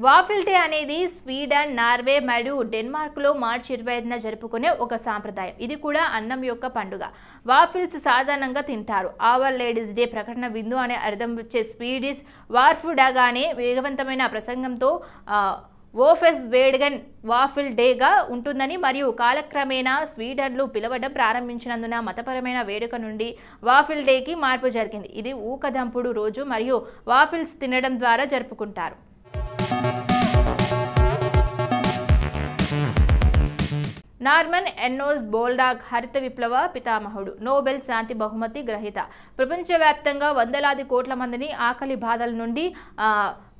Waffle day అనేది Sweden, Norway మరియు డెన్మార్క్లో మార్చి 25న జరుపుకునే ఒక సాంప్రదాయం. ఇది కూడా అన్నం యొక్క పండుగ. వాఫిల్స్ సాధారణంగా తింటారు. అవర్ లేడీస్ డే ప్రకటన విందు అనే అర్థం వచ్చే స్వీడిష్ వార్ఫుడగానే వేగవంతమైన ప్రసంగంతో ఓఫెస్ వేడ్గన్ వాఫిల్ డేగా ఉంటుందని మరియు కాలక్రమేణా స్వీడన్లు పిలవడం ప్రారంభించినందున మతపరమైన వేడుక నుండి వాఫిల్ డేకి మార్పు జరిగింది. ఇది ఊకదంపుడు రోజు మరియు వాఫిల్స్ తినడం ద్వారా జరుపుకుంటారు. నార్మన్ ఎన్నోస్ బోల్డాగ్ హరిత విప్లవ పితామహుడు, నోబెల్ శాంతి బహుమతి గ్రహీత. ప్రపంచవ్యాప్తంగా వందలాది కోట్ల మందిని ఆకలి బాధల నుండి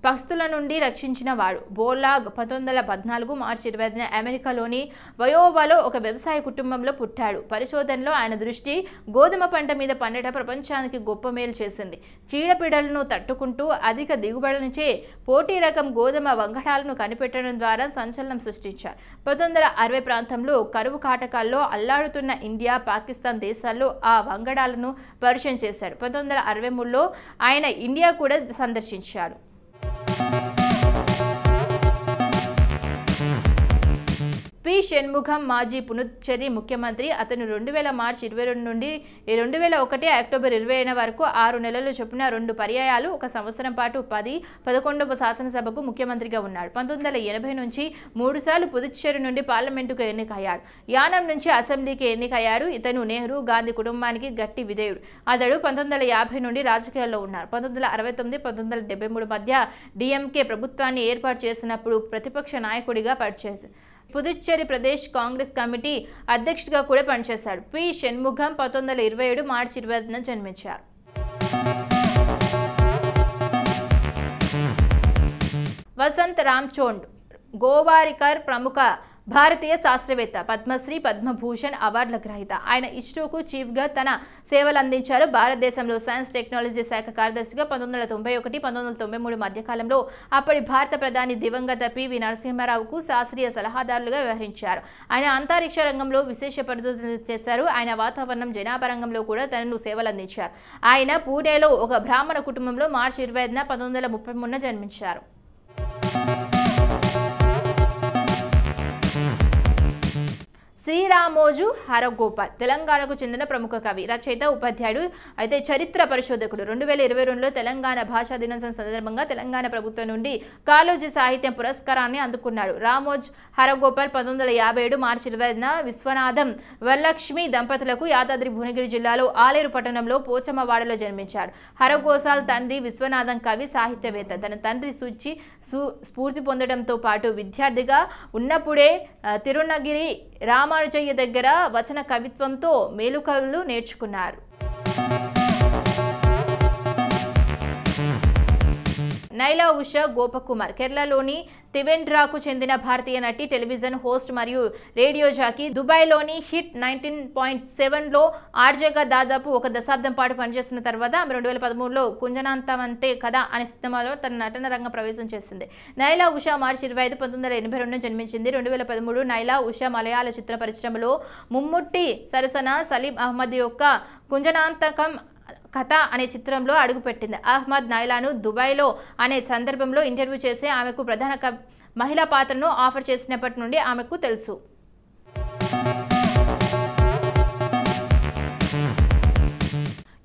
పస్తుల నుండి రక్షించిన వాడు. బోల్డాగ్ 1914 మార్చి 25న అమెరికాలోని వయోవాలో ఒక వ్యవసాయ కుటుంబంలో పుట్టాడు. పరిశోధనలో ఆయన దృష్టి గోధుమ పంట మీద పండట ప్రపంచానికి గొప్ప మేలు చేసింది. చీడపీడలను తట్టుకుంటూ అధిక దిగుబడినిచ్చే పోటీ రకం గోధుమ వంగడాలను కనిపెట్టడం ద్వారా సంచలనం సృష్టించారు. 1960 ప్రాంతంలో కరువు కాటకాల్లో అల్లాడుతున్న ఇండియా, పాకిస్తాన్ దేశాల్లో ఆ వంగడాలను పరిచయం చేశాడు. 1963లో ఆయన ఇండియా కూడా సందర్శించాడు. పి షణ్ముగం మాజీ పుదుచ్చేరి ముఖ్యమంత్రి. అతను 2000 మార్చి 22 నుండి 2001 అక్టోబర్ 20 వరకు 6 నెలలు చొప్పున 2 పర్యాయాలు 1 సంవత్సరం పాటు 11వ శాసనసభకు ముఖ్యమంత్రిగా ఉన్నాడు. 1980 నుంచి 3 సార్లు పుదుచ్చేరి నుండి పార్లమెంటుకు ఎన్నికయ్యాడు. యానం నుంచి అసెంబ్లీకి ఎన్నికయ్యాడు. ఇతను నెహ్రూ, గాంధీ కుటుంబానికి గట్టి విధేయుడు. అతడు 1950 నుండి రాజకీయాల్లో ఉన్నారు. 1969, 1973 మధ్య డిఎంకే ప్రభుత్వాన్ని ఏర్పాటు చేసినప్పుడు ప్రతిపక్ష నాయకుడిగా పనిచేశాడు. పుదుచ్చేరి ప్రదేశ్ కాంగ్రెస్ కమిటీ అధ్యక్షుడిగా కూడా పనిచేశాడు. పి షణ్ముగం 1927 మార్చి 20న జన్మించారు. వసంత్ రామ్చోండ్ గోవారికర్ ప్రముఖ భారతీయ శాస్త్రవేత్త, పద్మశ్రీ, పద్మభూషణ్ అవార్డుల గ్రహీత. ఆయన ఇస్రోకు చీఫ్గా తన సేవలు అందించారు. భారతదేశంలో సైన్స్ టెక్నాలజీ శాఖ కార్యదర్శిగా 1991, 1993 మధ్యకాలంలో అప్పటి భారత ప్రధాని దివంగత పివి నరసింహారావుకు శాస్త్రీయ సలహాదారులుగా వ్యవహరించారు. ఆయన అంతరిక్ష రంగంలో విశేష పరిశోధనలు చేశారు. ఆయన వాతావరణం, జనాభా రంగంలో కూడా తనను సేవలు అందించారు. ఆయన పూణేలో ఒక బ్రాహ్మణ కుటుంబంలో మార్చి 25న 1933న జన్మించారు. శ్రీరామోజు హరగోపాల్ తెలంగాణకు చెందిన ప్రముఖ కవి, రచయిత, ఉపాధ్యాయుడు, అయితే చరిత్ర పరిశోధకుడు. 2022లో తెలంగాణ భాషా దినోత్సవం సందర్భంగా తెలంగాణ ప్రభుత్వం నుండి కాళోజీ సాహిత్యం పురస్కారాన్ని అందుకున్నాడు. రామోజు హరగోపాల్ 1957 మార్చి 20న విశ్వనాథం వరలక్ష్మి దంపతులకు యాదాద్రి భువనగిరి జిల్లాలో ఆలేరు పట్టణంలో పోచమ్మవాడలో జన్మించాడు. హరగోపాల్ తండ్రి విశ్వనాథం కవి, సాహిత్యవేత్త. తన తండ్రి సూచి స్ఫూర్తి పొందడంతో పాటు విద్యార్థిగా ఉన్నప్పుడే తిరునగిరి రామానుజయ్య దగ్గర వచన కవిత్వంతో మేలుకలు నేర్చుకున్నారు. నైలా ఉషా గోపకుమార్ కేరళలోని తివెండ్రాకు చెందిన భారతీయ నటి, టెలివిజన్ హోస్ట్ మరియు రేడియో జాకీ. దుబాయ్లోని హిట్ 19.7లో ఆర్జేగా దాదాపు 1 దశాబ్దం పాటు పనిచేసిన తర్వాత ఆమె 2013లో కుంజనాంతమంతే కథ అనే సినిమాలో తన నటన రంగ ప్రవేశం చేసింది. నైలా ఉషా మార్చి 25, 1982 జన్మించింది. 2013 నైలా ఉషా మలయాళ చిత్ర పరిశ్రమలో ముమ్ముట్టి సరసన సలీం అహ్మద్ యొక్క కుంజనాంతకం కథ అనే చిత్రంలో అడుగుపెట్టింది. అహ్మద్ నైలాను దుబాయ్లో అనే సందర్భంలో ఇంటర్వ్యూ చేసి ఆమెకు ప్రధాన మహిళా పాత్రను ఆఫర్ చేసినప్పటి నుండి ఆమెకు తెలుసు.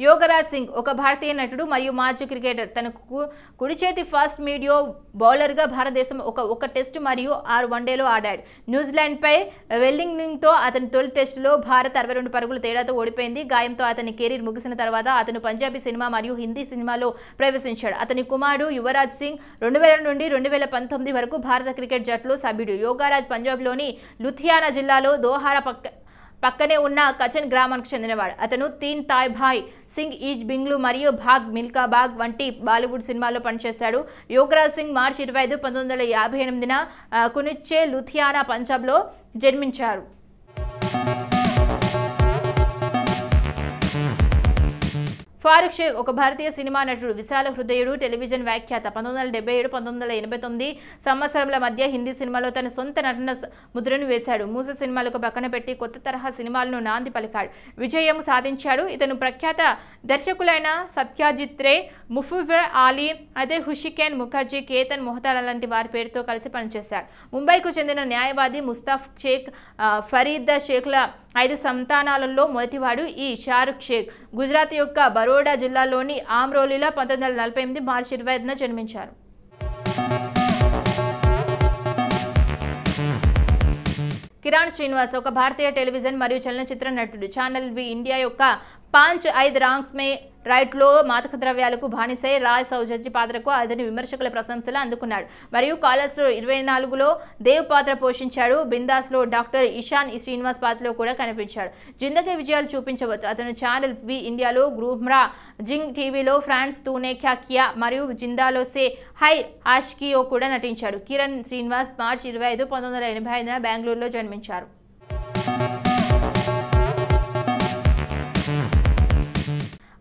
యోగరాజ్ సింగ్ ఒక భారతీయ నటుడు మరియు మాజీ క్రికెటర్. తనకు కుడి చేతి ఫాస్ట్ మీడియం బౌలర్గా భారతదేశం ఒక టెస్ట్ మరియు 6 వన్డేలో ఆడాడు. న్యూజిలాండ్పై వెల్లింగ్టన్తో అతని తొలి టెస్టులో భారత్ 62 పరుగుల తేడాతో ఓడిపోయింది. గాయంతో అతని కెరీర్ ముగిసిన తర్వాత అతను పంజాబీ సినిమా మరియు హిందీ సినిమాలో ప్రవేశించాడు. అతని కుమారుడు యువరాజ్ సింగ్ 2000 నుండి 2019 వరకు భారత క్రికెట్ జట్టులో సభ్యుడు. యోగరాజ్ పంజాబ్లోని లుధియానా జిల్లాలో దోహారా పక్కనే ఉన్న కచన్ గ్రామానికి చెందినవాడు. అతను తీన్ తాయ్ భాయ్ సింగ్, ఈజ్ బింగ్లు మరియు భాగ్ మిల్కా బాగ్ వంటి బాలీవుడ్ సినిమాల్లో పనిచేశాడు. యోగరాజ్ సింగ్ మార్చి 25, 1958న కునిచ్చే, లుధియానా, పంజాబ్లో జన్మించారు. ఫారూక్ షేక్ ఒక భారతీయ సినిమా నటుడు, విశాల హృదయుడు, టెలివిజన్ వ్యాఖ్యాత. 1977-1989 సంవత్సరాల మధ్య హిందీ సినిమాలో తన సొంత నటన ముద్రను వేశాడు. మూస సినిమాలకు పక్కన పెట్టి కొత్త తరహా సినిమాలను నాంది పలికాడు, విజయం సాధించాడు. ఇతను ప్రఖ్యాత దర్శకులైన సత్యజిత్ రే, ముఫీవర్ ఆలీ, అదే హుషికేన్ ముఖర్జీ, కేతన్ మొహతాల లాంటి వారి పేరుతో కలిసి పనిచేశాడు. ముంబైకు చెందిన న్యాయవాది ముస్తాఫ్ షేక్, ఫరీద్ షేక్ల 5 సంతానాలలో మొదటివాడు ఈ షారుఖ్ షేక్. గుజరాత్ యొక్క బరోడా జిల్లాలోని ఆమ్రోలీలో 1948 మార్చి 25న జన్మించారు. కిరణ్ శ్రీనివాస్ ఒక భారతీయ టెలివిజన్ మరియు చలనచిత్ర నటుడు. ఛానల్ వి ఇండియా యొక్క 5 రాంక్స్ మే రైట్లో మాదక ద్రవ్యాలకు బానిసై రాయ్ సౌజన్య పాత్రకు అతని విమర్శకుల ప్రశంసలు అందుకున్నాడు. మరియు కాలర్స్లో 24లో దేవ్ పాత్ర పోషించాడు. బిందాస్లో డాక్టర్ ఇషాన్ శ్రీనివాస్ పాత్రలో కూడా కనిపించాడు. జిందగీ విజయాలు చూపించవచ్చు. అతను ఛానల్ వి ఇండియాలో గ్రూమ్రా, జింగ్ టీవీలో ఫ్రాన్స్ తూనే క్యా కియా మరియు జిందాలో సే హై ఆష్కియో కూడా నటించాడు. కిరణ్ శ్రీనివాస్ మార్చి 25, 1985న బెంగళూరులో జన్మించారు.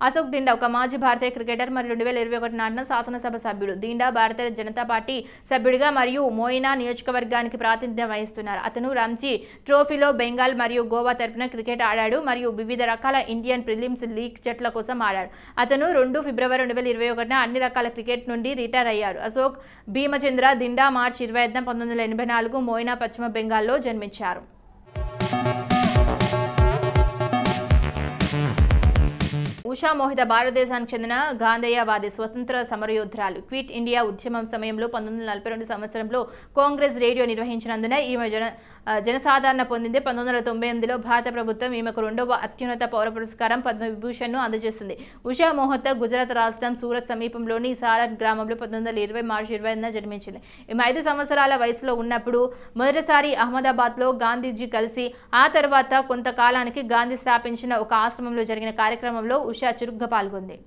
అశోక్ దిండా ఒక మాజీ భారతీయ క్రికెటర్ మరియు 2021 నాటిన శాసనసభ సభ్యుడు. దిండా భారతీయ జనతా పార్టీ సభ్యుడిగా మరియు మోయినా నియోజకవర్గానికి ప్రాతినిధ్యం వహిస్తున్నారు. అతను రంజీ ట్రోఫీలో బెంగాల్ మరియు గోవా తరపున క్రికెట్ ఆడాడు మరియు వివిధ రకాల ఇండియన్ ప్రిలిమ్స్ లీగ్ జట్ల కోసం ఆడాడు. అతను 2 ఫిబ్రవరి 2021న అన్ని రకాల క్రికెట్ నుండి రిటైర్ అయ్యాడు. అశోక్ భీమచంద్ర దిండా మార్చి 25, 1984 మోయినా, పశ్చిమ బెంగాల్లో జన్మించారు. ఉషా మోహిత భారతదేశానికి చెందిన గాంధేయవాది స్వతంత్ర సమరయోధురాలు. క్విట్ ఇండియా ఉద్యమం సమయంలో 1942 సంవత్సరంలో కాంగ్రెస్ రేడియో నిర్వహించినందున ఈమె జనసాధారణ పొందింది. 1998లో భారత ప్రభుత్వం ఈమెకు 2వ అత్యున్నత పౌర పురస్కారం పద్మవిభూషణ్ను అందజేసింది. ఉషా మోహిత గుజరాత్ రాష్ట్రం సూరత్ సమీపంలోని సారత్ గ్రామంలో 1920 మార్చి 25న జన్మించింది. ఈమె 5 సంవత్సరాల వయసులో ఉన్నప్పుడు మొదటిసారి అహ్మదాబాద్లో గాంధీజీ కలిసి ఆ తర్వాత కొంతకాలానికి గాంధీ స్థాపించిన ఒక ఆశ్రమంలో జరిగిన కార్యక్రమంలో ఉషా చురుగ్గా పాల్గొంది.